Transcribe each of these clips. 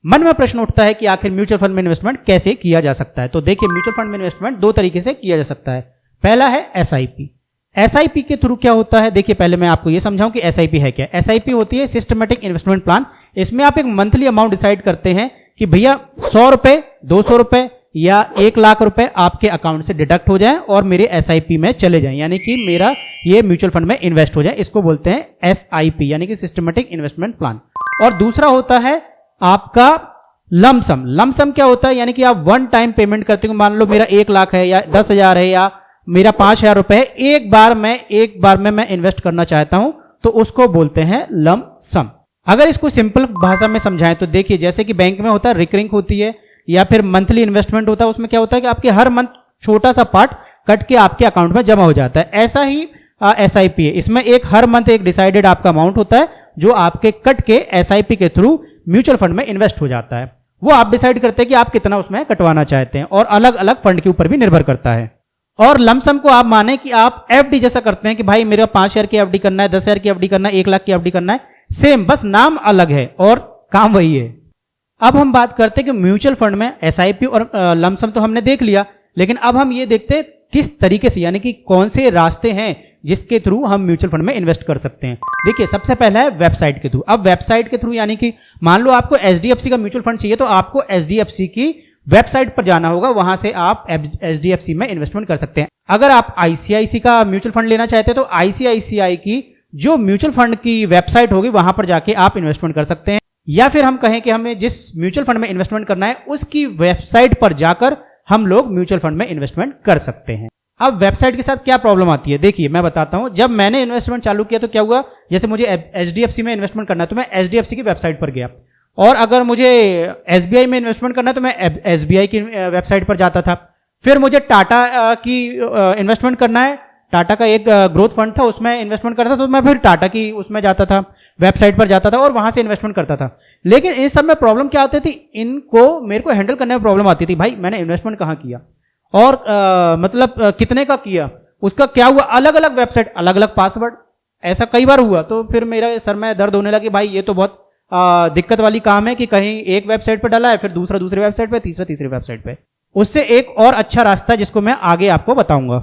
मन में प्रश्न उठता है कि आखिर म्यूचुअल फंड में इन्वेस्टमेंट कैसे किया जा सकता है। तो देखिए, म्यूचुअल फंड में इन्वेस्टमेंट दो तरीके से किया जा सकता है। पहला है एसआईपी। एसआईपी के थ्रू क्या होता है, देखिए पहले मैं आपको ये समझाऊं कि एसआईपी है क्या। एसआईपी होती है सिस्टमेटिक इन्वेस्टमेंट प्लान। इसमें आप एक मंथली अमाउंट डिसाइड करते हैं कि भैया 100 रुपए, 200 रुपए या 1 लाख रुपए आपके अकाउंट से डिडक्ट हो जाएं और मेरे एसआईपी में चले जाएं, यानी कि मेरा ये म्यूचुअल फंड में इन्वेस्ट हो जाए। इसको बोलते हैं एसआईपी, यानी कि सिस्टमेटिक इन्वेस्टमेंट प्लान। और दूसरा होता है आपका लमसम। लमसम क्या होता है, यानी कि आप वन टाइम पेमेंट करते हो। मान लो मेरा 1 लाख है या 10,000 है या मेरा 5,000 रुपए है, एक बार में मैं इन्वेस्ट करना चाहता हूं, तो उसको बोलते हैं लमसम। अगर इसको सिंपल भाषा में समझाएं तो देखिए, जैसे कि बैंक में होता है रिकरिंग होती है या फिर मंथली इन्वेस्टमेंट होता है, उसमें क्या होता है कि आपके हर मंथ छोटा सा पार्ट कट के आपके अकाउंट में जमा हो जाता है। ऐसा ही एसआईपी है। इसमें एक हर मंथ एक डिसाइडेड आपका अमाउंट होता है जो आपके कट के एसआईपी के थ्रू म्यूचुअल फंड में इन्वेस्ट हो जाता है। वो आप डिसाइड करते हैं कि आप कितना उसमें कटवाना चाहते हैं और अलग अलग फंड के ऊपर भी निर्भर करता है। और लमसम को आप माने कि आप एफडी जैसा करते हैं कि भाई मेरा 5,000 की एफडी करना है, 10,000 की एफडी करना है, 1 लाख की एफडी करना है, सेम, बस नाम अलग है और काम वही है। अब हम बात करते हैं कि म्यूचुअल फंड में एसआईपी और लमसम तो हमने देख लिया, लेकिन अब हम ये देखते हैं किस तरीके से, यानी कि कौन से रास्ते हैं जिसके थ्रू हम म्यूचुअल फंड में इन्वेस्ट कर सकते हैं। देखिए, सबसे पहला है वेबसाइट के थ्रू। अब वेबसाइट के थ्रू यानी कि मान लो आपको एचडीएफसी का म्यूचुअल फंड चाहिए, तो आपको एचडीएफसी की वेबसाइट पर जाना होगा, वहां से आप एचडीएफसी में इन्वेस्टमेंट कर सकते हैं। अगर आप आईसीआईसी का म्यूचुअल फंड लेना चाहते हैं तो आईसीआईसीआई की जो म्यूचुअल फंड की वेबसाइट होगी वहां पर जाके आप इन्वेस्टमेंट कर सकते हैं। या फिर हम कहें कि हमें जिस म्यूचुअल फंड में इन्वेस्टमेंट करना है उसकी वेबसाइट पर जाकर हम लोग म्यूचुअल फंड में इन्वेस्टमेंट कर सकते हैं। अब वेबसाइट के साथ क्या प्रॉब्लम आती है, देखिए मैं बताता हूं। जब मैंने इन्वेस्टमेंट चालू किया तो क्या हुआ, जैसे मुझे एचडीएफसी में इन्वेस्टमेंट करना है तो मैं एचडीएफसी की वेबसाइट पर गया, और अगर मुझे एसबीआई में इन्वेस्टमेंट करना है तो मैं एसबीआई की वेबसाइट पर जाता था। फिर मुझे टाटा की इन्वेस्टमेंट करना है, टाटा का एक ग्रोथ फंड था उसमें इन्वेस्टमेंट करता था, तो मैं फिर टाटा की उसमें जाता था, वेबसाइट पर जाता था और वहां से इन्वेस्टमेंट करता था। लेकिन इस सब में प्रॉब्लम क्या आती थी, इनको मेरे को हैंडल करने में प्रॉब्लम आती थी। भाई मैंने इन्वेस्टमेंट कहाँ किया और कितने का किया, उसका क्या हुआ, अलग अलग वेबसाइट, अलग अलग पासवर्ड, ऐसा कई बार हुआ। तो फिर मेरा सर में दर्द होने लगी, भाई ये तो बहुत दिक्कत वाली काम है कि कहीं एक वेबसाइट पर डाला है, फिर दूसरा दूसरी वेबसाइट पे, तीसरा तीसरी वेबसाइट पे। उससे एक और अच्छा रास्ता है जिसको मैं आगे आपको बताऊंगा।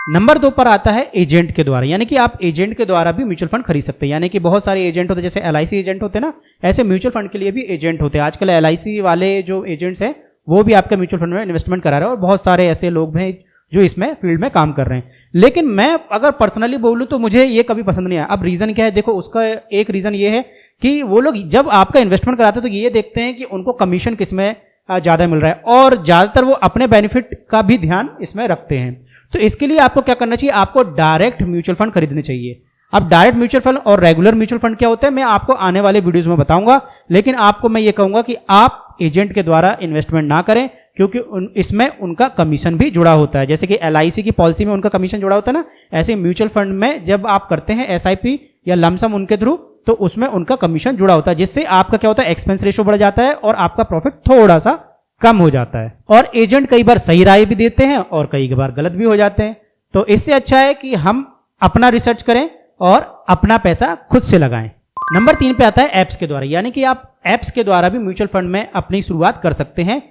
नंबर 2 पर आता है एजेंट के द्वारा, यानी कि आप एजेंट के द्वारा भी म्यूचुअल फंड खरीद सकते हैं। यानी कि बहुत सारे एजेंट होते हैं, जैसे एलआईसी एजेंट होते हैं ना, ऐसे म्यूचुअल फंड के लिए भी एजेंट होते हैं। आजकल एलआईसी वाले जो एजेंट्स हैं वो भी आपका म्यूचुअल फंड में इन्वेस्टमेंट करा रहे हैं और बहुत सारे ऐसे लोग हैं जो इसमें फील्ड में काम कर रहे हैं। लेकिन मैं अगर पर्सनली बोलूं तो मुझे ये कभी पसंद नहीं आया। अब रीजन क्या है, देखो उसका एक रीजन ये है कि वो लोग जब आपका इन्वेस्टमेंट कराते हैं तो ये देखते हैं कि उनको कमीशन किसमें ज्यादा मिल रहा है, और ज्यादातर वो अपने बेनिफिट का भी ध्यान इसमें रखते हैं। तो इसके लिए आपको क्या करना चाहिए, आपको डायरेक्ट म्यूचुअल फंड खरीदने चाहिए। अब डायरेक्ट म्यूचुअल फंड और रेगुलर म्यूचुअल फंड क्या होता है मैं आपको आने वाले वीडियोस में बताऊंगा, लेकिन आपको मैं ये कहूंगा कि आप एजेंट के द्वारा इन्वेस्टमेंट ना करें, क्योंकि इसमें उनका कमीशन भी जुड़ा होता है। जैसे कि एलआईसी की पॉलिसी में उनका कमीशन जुड़ा होता है ना, ऐसे म्यूचुअल फंड में जब आप करते हैं एसआईपी या लमसम उनके थ्रू, तो उसमें उनका कमीशन जुड़ा होता है, जिससे आपका क्या होता है, एक्सपेंस रेशियो बढ़ जाता है और आपका प्रॉफिट थोड़ा सा कम हो जाता है। और एजेंट कई बार सही राय भी देते हैं और कई बार गलत भी हो जाते हैं। तो इससे अच्छा है कि हम अपना रिसर्च करें और अपना पैसा खुद से लगाएं। नंबर 3 पे आता है ऐप्स के द्वारा, यानी कि आप ऐप्स के द्वारा भी म्यूचुअल फंड में अपनी शुरुआत कर सकते हैं।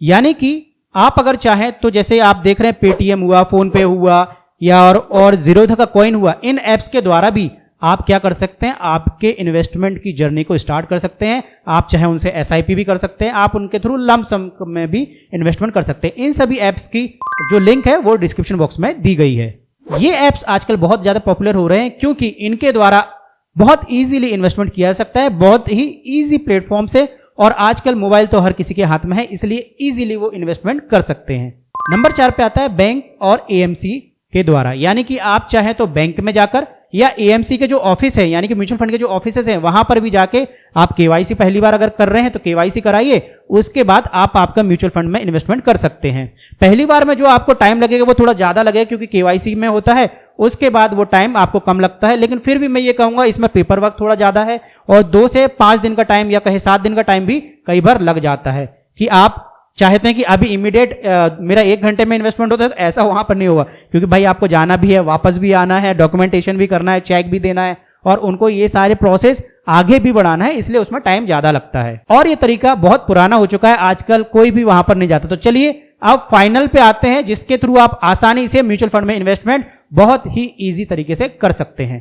यानी कि आप अगर चाहें तो जैसे आप देख रहे हैं पेटीएम हुआ, फोन पे हुआ या और जीरोधा का कॉइन हुआ, इन ऐप्स के द्वारा भी आप क्या कर सकते हैं, आपके इन्वेस्टमेंट की जर्नी को स्टार्ट कर सकते हैं। आप चाहे उनसे एसआईपी भी कर सकते हैं, आप उनके थ्रू लमसम में भी इन्वेस्टमेंट कर सकते हैं। इन सभी ऐप्स की जो लिंक है वो डिस्क्रिप्शन बॉक्स में दी गई है। ये ऐप्स आजकल बहुत ज्यादा पॉपुलर हो रहे हैं क्योंकि इनके द्वारा बहुत इजीली इन्वेस्टमेंट किया जा सकता है, बहुत ही इजी प्लेटफॉर्म से, और आजकल मोबाइल तो हर किसी के हाथ में है, इसलिए इजीली वो इन्वेस्टमेंट कर सकते हैं। नंबर 4 पे आता है बैंक और एएमसी के द्वारा, यानी कि आप चाहे तो बैंक में जाकर या एएमसी के जो ऑफिस है, यानी कि म्यूचुअल फंड के जो ऑफिसेस हैं, वहां पर भी जाके आप केवाईसी पहली बार अगर कर रहे हैं तो केवाईसी कराइए, उसके बाद आप आपका म्यूचुअल फंड में इन्वेस्टमेंट कर सकते हैं। पहली बार में जो आपको टाइम लगेगा वो थोड़ा ज्यादा लगेगा क्योंकि केवाईसी में होता है, उसके बाद वो टाइम आपको कम लगता है, लेकिन फिर भी मैं ये कहूंगा इसमें पेपर वर्क थोड़ा ज्यादा है और 2 से 5 दिन का टाइम या कहीं 7 दिन का टाइम भी कई बार लग जाता है। कि आप चाहते हैं कि अभी इमीडिएट मेरा 1 घंटे में इन्वेस्टमेंट होता है, तो ऐसा वहां पर नहीं होगा, क्योंकि भाई आपको जाना भी है, वापस भी आना है, डॉक्यूमेंटेशन भी करना है, चेक भी देना है और उनको ये सारे प्रोसेस आगे भी बढ़ाना है, इसलिए उसमें टाइम ज्यादा लगता है और ये तरीका बहुत पुराना हो चुका है, आजकल कोई भी वहां पर नहीं जाता। तो चलिए अब फाइनल पे आते हैं जिसके थ्रू आप आसानी से म्यूचुअल फंड में इन्वेस्टमेंट बहुत ही इजी तरीके से कर सकते हैं।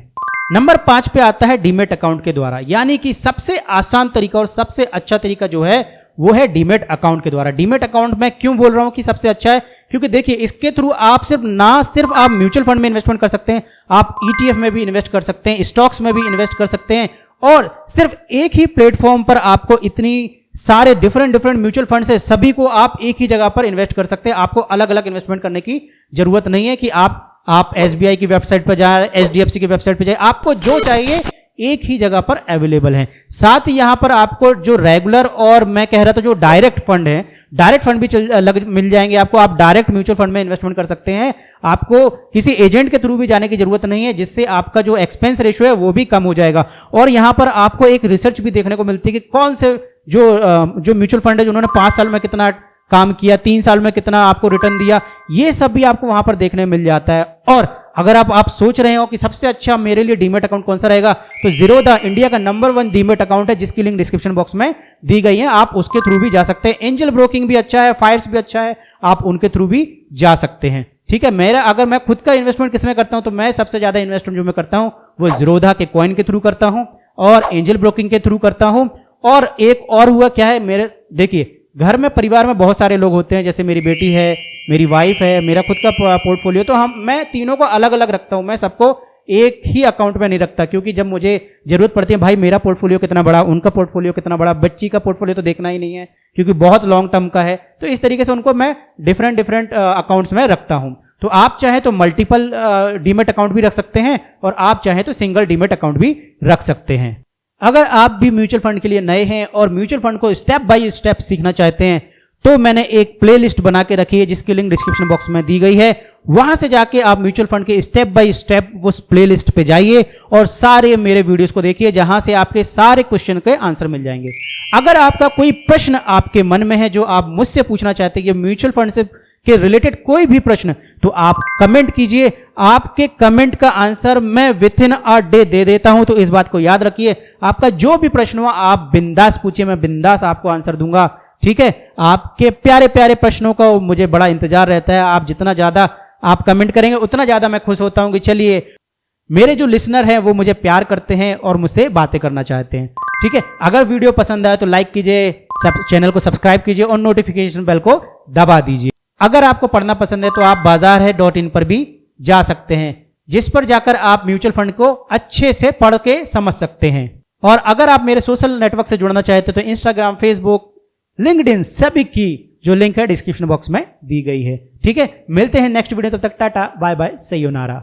नंबर 5 पे आता है डीमेट अकाउंट के द्वारा, यानी कि सबसे आसान तरीका और सबसे अच्छा तरीका जो है वो है डीमेट अकाउंट के द्वारा। डीमेट अकाउंट में क्यों बोल रहा हूं कि सबसे अच्छा है, क्योंकि देखिए इसके थ्रू आप सिर्फ आप म्यूचुअल फंड में इन्वेस्टमेंट कर सकते हैं, आप ईटीएफ में भी इन्वेस्ट कर सकते हैं, स्टॉक्स में भी इन्वेस्ट कर सकते हैं, और सिर्फ एक ही प्लेटफॉर्म पर आपको इतनी सारे डिफरेंट म्यूचुअल फंड से सभी को आप एक ही जगह पर इन्वेस्ट कर सकते हैं। आपको अलग अलग इन्वेस्टमेंट करने की जरूरत नहीं है कि आप एसबीआई की वेबसाइट पर जाए, एचडीएफसी की वेबसाइट पर जाए, आपको जो चाहिए एक ही जगह पर अवेलेबल है। साथ ही यहां पर आपको जो रेगुलर और मैं कह रहा था जो डायरेक्ट फंड है, डायरेक्ट फंड भी मिल जाएंगे आपको। आप डायरेक्ट म्यूचुअल फंड में इन्वेस्टमेंट कर सकते हैं, आपको किसी एजेंट के थ्रू भी जाने की जरूरत नहीं है, जिससे आपका जो एक्सपेंस रेशियो है वो भी कम हो जाएगा। और यहां पर आपको एक रिसर्च भी देखने को मिलती है कि कौन से जो म्यूचुअल फंड है जिन्होंने 5 साल में कितना काम किया, 3 साल में कितना आपको रिटर्न दिया, ये सब भी आपको वहां पर देखने मिल जाता है। और अगर आप सोच रहे हो कि सबसे अच्छा मेरे लिए डीमेट अकाउंट कौन सा रहेगा, तो ज़ीरोधा इंडिया का नंबर 1 डीमेट अकाउंट है, जिसकी लिंक डिस्क्रिप्शन बॉक्स में दी गई है, आप उसके थ्रू भी जा सकते हैं। एंजल ब्रोकिंग भी अच्छा है, फायर्स भी अच्छा है, आप उनके थ्रू भी जा सकते हैं। ठीक है, अगर मैं खुद का इन्वेस्टमेंट किसमें करता हूं, तो मैं सबसे ज्यादा इन्वेस्टमेंट जो मैं करता हूं वो ज़ीरोधा के कॉइन के थ्रू करता हूं और एंजल ब्रोकिंग के थ्रू करता हूं। और एक और हुआ क्या है, देखिए घर में परिवार में बहुत सारे लोग होते हैं, जैसे मेरी बेटी है, मेरी वाइफ है, मेरा खुद का पोर्टफोलियो, तो मैं तीनों को अलग अलग रखता हूं। मैं सबको एक ही अकाउंट में नहीं रखता, क्योंकि जब मुझे जरूरत पड़ती है, भाई मेरा पोर्टफोलियो कितना बड़ा, उनका पोर्टफोलियो कितना बड़ा, बच्ची का पोर्टफोलियो तो देखना ही नहीं है क्योंकि बहुत लॉन्ग टर्म का है, तो इस तरीके से उनको मैं डिफरेंट अकाउंट्स में रखता हूं। तो आप चाहे तो मल्टीपल डीमेट अकाउंट भी रख सकते हैं और आप चाहे तो सिंगल डीमेट अकाउंट भी रख सकते हैं। अगर आप भी म्यूचुअल फंड के लिए नए हैं और म्यूचुअल फंड को स्टेप बाय स्टेप सीखना चाहते हैं, तो मैंने एक प्लेलिस्ट बना के रखी है जिसकी लिंक डिस्क्रिप्शन बॉक्स में दी गई है। वहां से जाके आप म्यूचुअल फंड के स्टेप बाय स्टेप उस प्लेलिस्ट पे जाइए और सारे मेरे वीडियोस को देखिए, जहां से आपके सारे क्वेश्चन के आंसर मिल जाएंगे। अगर आपका कोई प्रश्न आपके मन में है जो आप मुझसे पूछना चाहते हैं, म्यूचुअल फंड से के रिलेटेड कोई भी प्रश्न, तो आप कमेंट कीजिए, आपके कमेंट का आंसर मैं विथिन अ डे दे देता हूं। तो इस बात को याद रखिए, आपका जो भी प्रश्न हो आप बिंदास पूछिए, मैं बिंदास आपको आंसर दूंगा। ठीक है, आपके प्यारे प्यारे प्रश्नों का मुझे बड़ा इंतजार रहता है। आप जितना ज्यादा आप कमेंट करेंगे उतना ज्यादा मैं खुश होता हूं कि चलिए मेरे जो लिसनर हैं वो मुझे प्यार करते हैं और मुझसे बातें करना चाहते हैं। ठीक है, अगर वीडियो पसंद आए तो लाइक कीजिए, चैनल को सब्सक्राइब कीजिए और नोटिफिकेशन बेल को दबा दीजिए। अगर आपको पढ़ना पसंद है तो आप bazaar-hai.in पर भी जा सकते हैं, जिस पर जाकर आप म्यूचुअल फंड को अच्छे से पढ़ के समझ सकते हैं। और अगर आप मेरे सोशल नेटवर्क से जुड़ना चाहते हो तो इंस्टाग्राम, फेसबुक, लिंक्डइन सभी की जो लिंक है डिस्क्रिप्शन बॉक्स में दी गई है। ठीक है, मिलते हैं नेक्स्ट वीडियो, तब तक टाटा बाय बाय, सयोनारा।